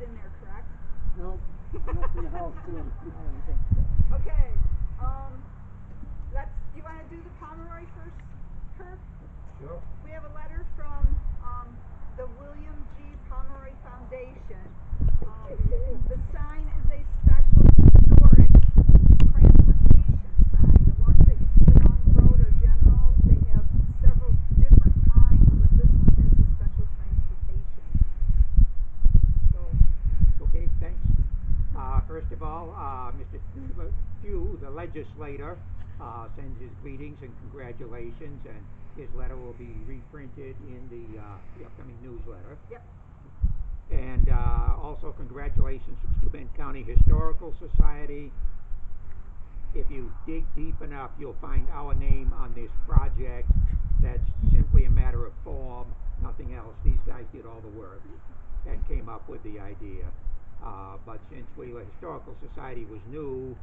it in there, correct? No, enough in the house too. I don't think so. Okay. You want to do the Pomeroy first, Kirk? Sure. We have a letter from the William G. Pomeroy Foundation. The sign is a special historic transportation sign. The ones that you see along the road are generals. They have several different kinds, but this one is a special transportation. So. Okay, thanks. First of all, Mr. Few, the legislator, sends his greetings and congratulations, and his letter will be reprinted in the upcoming newsletter. Yep. And also congratulations to Steuben County Historical Society. If you dig deep enough, you'll find our name on this project. That's simply a matter of form, nothing else. These guys did all the work and came up with the idea. But since Wheeler Historical Society was new,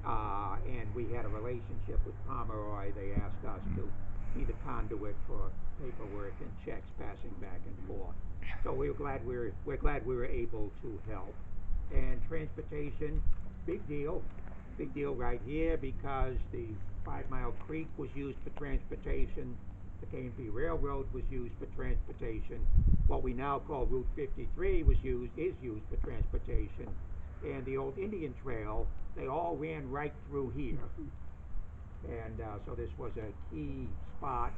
and we had a relationship with Pomeroy, they asked us to be the conduit for paperwork and checks passing back and forth. So we're glad we were able to help. And transportation, big deal right here, because the 5 Mile Creek was used for transportation. The K&P Railroad was used for transportation. What we now call Route 53 is used for transportation. And the old Indian Trail, they all ran right through here. And so this was a key spot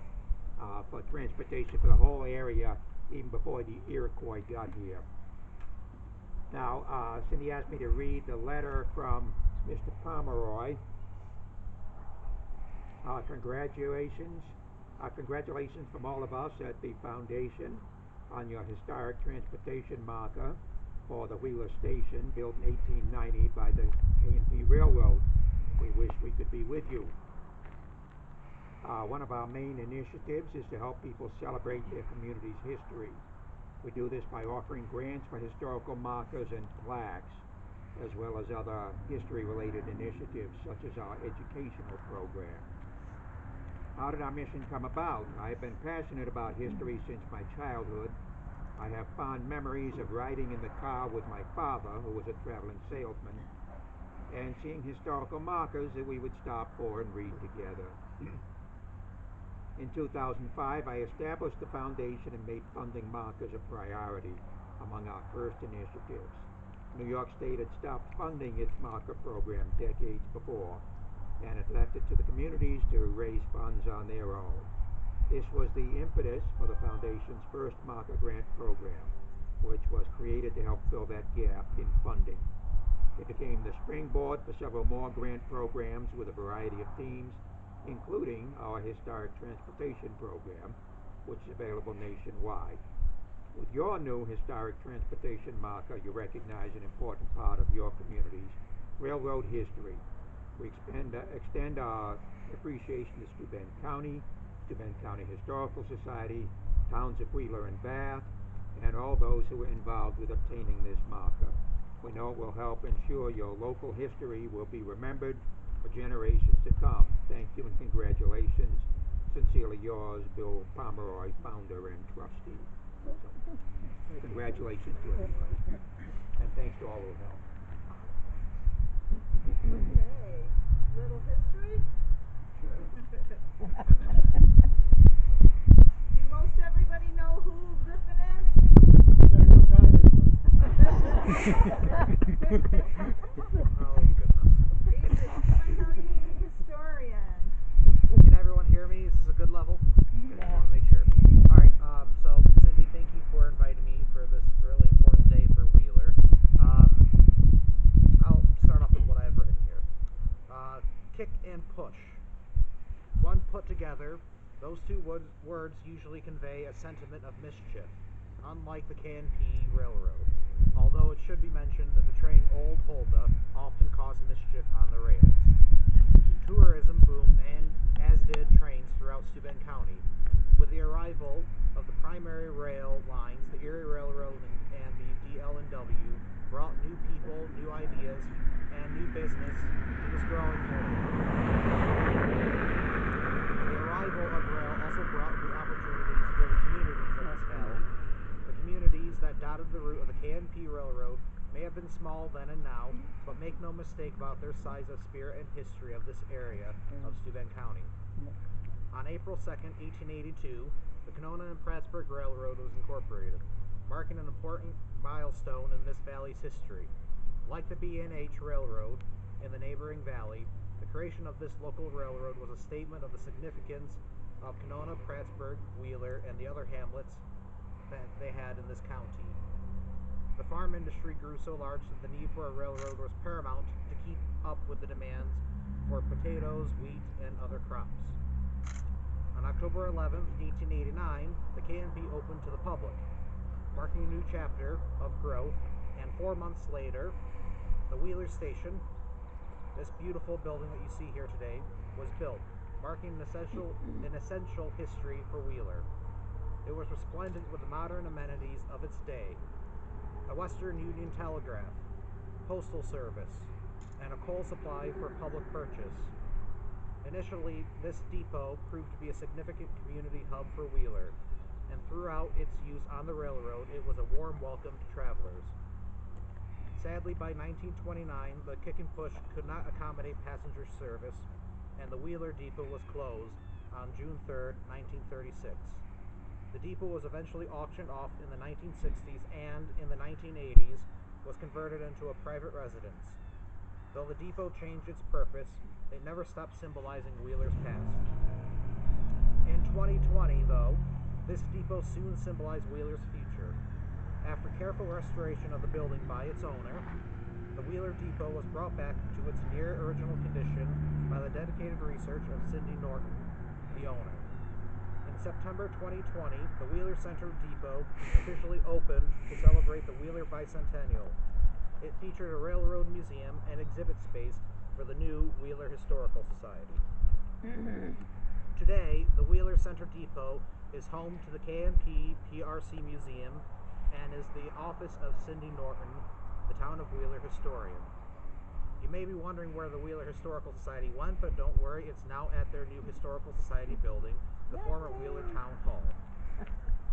for transportation for the whole area, even before the Iroquois got here. Now, Cindy asked me to read the letter from Mr. Pomeroy. Congratulations from all of us at the Foundation on your historic transportation marker for the Wheeler Station, built in 1890 by the K&P Railroad. We wish we could be with you. One of our main initiatives is to help people celebrate their community's history. We do this by offering grants for historical markers and plaques, as well as other history-related initiatives, such as our educational program. How did our mission come about? I have been passionate about history since my childhood. I have fond memories of riding in the car with my father, who was a traveling salesman, and seeing historical markers that we would stop for and read together. In 2005, I established the foundation and made funding markers a priority among our first initiatives. New York State had stopped funding its marker program decades before, and it left it to the communities to raise funds on their own. This was the impetus for the Foundation's first marker grant program, which was created to help fill that gap in funding. It became the springboard for several more grant programs with a variety of themes, including our historic transportation program, which is available nationwide. With your new historic transportation marker, you recognize an important part of your community's railroad history. We extend our appreciation to Steuben County Historical Society, towns of Wheeler and Bath, and all those who were involved with obtaining this marker. We know it will help ensure your local history will be remembered for generations to come. Thank you and congratulations. Sincerely yours, Bill Pomeroy, founder and trustee. So, congratulations to everybody. And thanks to all who helped. Okay. Little history? Do most everybody know who Griffin is? He's our new congressman. Oh, goodness. He's the Steuben County historian. Can everyone hear me? Is this a good level? Okay, I want to make sure. All right, so Cindy, thank you for inviting me for this really important day for Wheeler. I'll start off with what I have written here. Kick and push. When put together, those two words usually convey a sentiment of mischief, unlike the K&P Railroad, although it should be mentioned that the train Old Huldah often caused mischief on the rails. Tourism boomed, and as did trains throughout Steuben County. With the arrival of the primary rail lines, the Erie Railroad and the DL&W brought new people, new ideas, and new business to this growing area. The arrival of rail also brought new opportunities for the communities of this valley. The communities that dotted the route of the K&P Railroad may have been small then and now, but make no mistake about their size of spirit and history of this area of Steuben County. On April 2nd, 1882, the Canona and Prattsburg Railroad was incorporated, marking an important milestone in this valley's history. Like the B&H Railroad in the neighboring valley, the creation of this local railroad was a statement of the significance of Canona, Prattsburg, Wheeler, and the other hamlets that they had in this county. The farm industry grew so large that the need for a railroad was paramount to keep up with the demands for potatoes, wheat, and other crops. On October 11th, 1889, the K&P opened to the public, marking a new chapter of growth, and 4 months later, the Wheeler Station, this beautiful building that you see here today, was built, marking an essential history for Wheeler. It was resplendent with the modern amenities of its day: a Western Union telegraph, postal service, and a coal supply for public purchase. Initially, this depot proved to be a significant community hub for Wheeler, and throughout its use on the railroad, it was a warm welcome to travelers. Sadly, by 1929, the Kick and Push could not accommodate passenger service, and the Wheeler Depot was closed on June 3rd, 1936. The depot was eventually auctioned off in the 1960s and, in the 1980s, was converted into a private residence. Though the depot changed its purpose, it never stopped symbolizing Wheeler's past. In 2020, though, this depot soon symbolized Wheeler's future. After careful restoration of the building by its owner, the Wheeler Depot was brought back to its near original condition by the dedicated research of Cindy Norton, the owner. In September 2020, the Wheeler Center Depot officially opened to celebrate the Wheeler Bicentennial. It featured a railroad museum and exhibit space for the new Wheeler Historical Society. Today, the Wheeler Center Depot is home to the K&P PRC Museum and is the office of Cindy Norton, the town of Wheeler historian. You may be wondering where the Wheeler Historical Society went, but don't worry, it's now at their new Historical Society building, the former Wheeler Town Hall.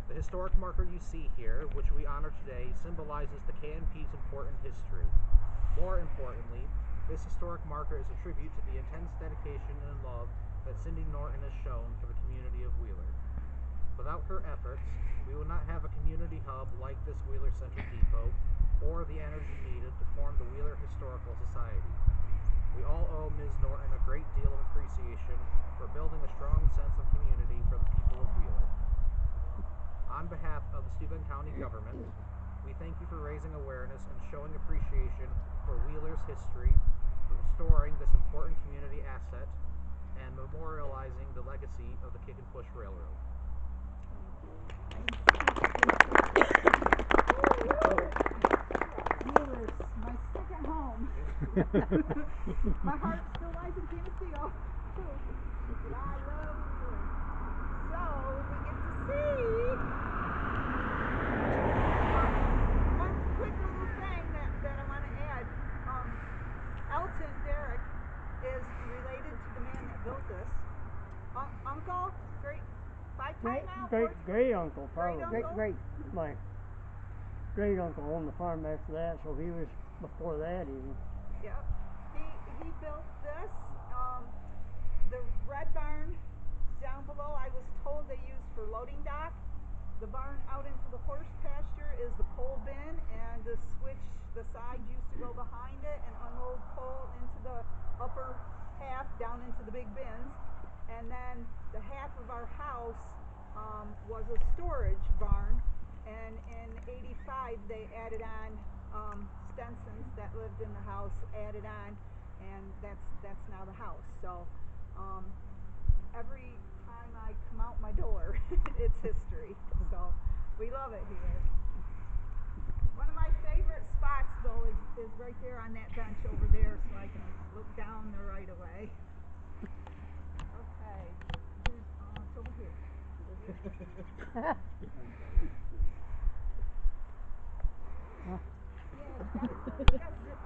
The historic marker you see here, which we honor today, symbolizes the K&P's important history. More importantly, this historic marker is a tribute to the intense dedication and love that Cindy Norton has shown for the community of Wheeler. Without her efforts, we would not have a community hub like this Wheeler Center Depot, or the energy needed to form the Wheeler Historical Society. We all owe Ms. Norton a great deal of appreciation for building a strong sense of community for the people of Wheeler. On behalf of the Steuben County government, we thank you for raising awareness and showing appreciation for Wheeler's history, restoring this important community asset, and memorializing the legacy of the Kick and Push Railroad. Wheeler's my second home. My heart still lies in Geneseo, too. But I love Wheeler. So, we get to see one quick little thing that I want to add. Elton Derrick is related to the man that built this. Uncle, great, five-time now? Great uncle, probably. Great-uncle? My great uncle owned the farm after that, so he was before that even. Yep. He built this. The red barn down below, I was told they used for loading dock. The barn out into the horse pasture is the coal bin, and the switch, the side used to go behind it and unload coal into the upper half down into the big bins. And then the half of our house was a storage barn, and in '85 they added on Stensons that lived in the house, added on, and that's now the house. So every time I come out my door, it's history. So we love it here. One of my favorite spots, though, is right there on that bench over there, so I can look down the right of way. Okay, it's over here. Yeah, you got zip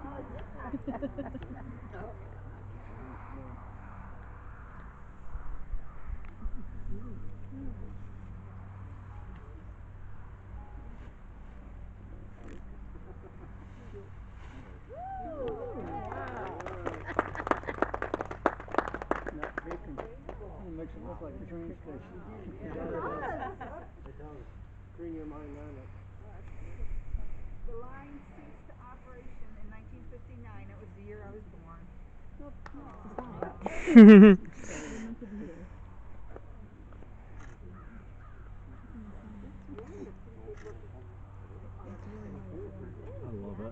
like a train station. It does. It does. Clean your mind on it. The line ceased operation in 1959. It was the year I was born.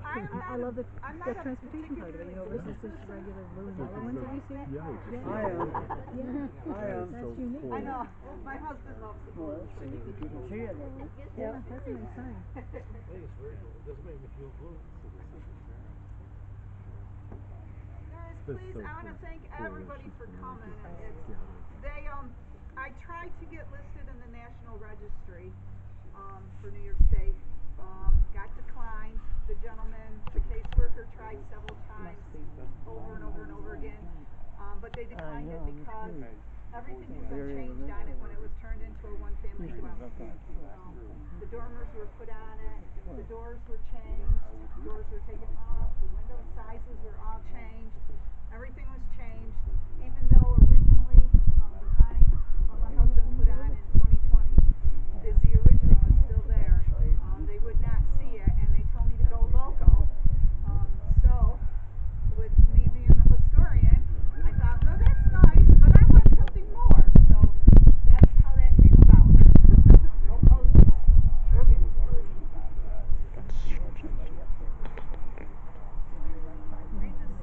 I love the I'm not a transportation part of it, you know, versus just regular blue and yellow ones that we see. I am. That's unique. I know. My husband loves the Well, blue. that's you can see it. Yeah, that's a nice sign. I think it's very cool. It doesn't make me feel blue. Guys, please, I want to thank everybody for coming. I tried to get listed in the National Registry for New York State. Got declined. The gentleman, the caseworker, tried several times, over and over and over again, but they declined it because everything had been changed on it when it was turned into a one-family dwelling. The dormers were put on it, the doors were changed, doors were taken off, the window sizes were all changed, everything was changed, even though originally the sign what my husband put on in 2020 is the original, is still there. They would not see it, and they told me to go local. So, with me being the historian, I thought, no, that's nice, but I want something more. So, that's how that came about.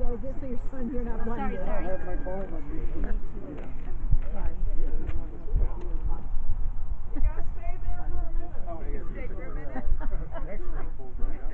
So just so your son, you're not blind. I have my phone with me. You gotta stay there for a minute. Stay for a minute. Next week we'll bring up.